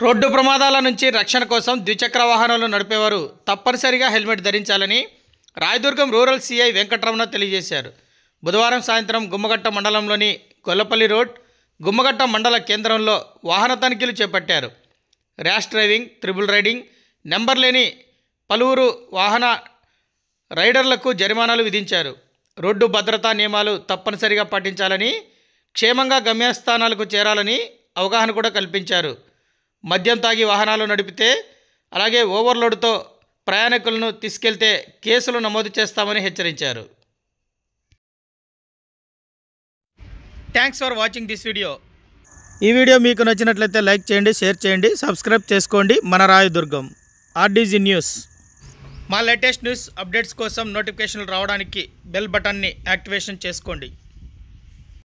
Road ప్రమాదాల నుంచి రక్షణ కోసం ద్విచక్ర వాహనాలు నడిపేవారు తప్పనిసరిగా హెల్మెట్ ధరించాలని రాయదుర్గం రూరల్ సిఐ వెంకటరమణ తెలియజేశారు. బుధవారం సాయంత్రం గుమ్మగట్ట మండలంలోని గొల్లపల్లి రోడ్, గుమ్మగట్ట మండల కేంద్రంలో వాహన తనిఖీలు చేపట్టారు. Rash driving, triple riding, number లేని పలువురు వాహన రైడర్లకు జరిమానాలు విధించారు. రోడ్డు భద్రతా నియమాలు తప్పనిసరిగా పాటించాలని, క్షేమంగా గమ్యస్థానాలకు చేరాలని అవగాహన కూడా కల్పించారు. మద్యం తాగి వాహనాలు నడిపితే, అలాగే ఓవర్లోడ్తో ప్రయాణికులను తీసుకెళ్తే కేసులు నమోదు చేస్తామని హెచ్చరించారు. Thanks for watching this video. ఈ వీడియో మీకు నచ్చినట్లయితే లైక్ చేయండి, షేర్ చేయండి, సబ్స్క్రైబ్ చేసుకోండి. మన రాయదుర్గం ఆర్డీజీ న్యూస్. మా లేటెస్ట్ న్యూస్ అప్డేట్స్ కోసం నోటిఫికేషన్లు రావడానికి బెల్ బటన్ని యాక్టివేషన్ చేసుకోండి.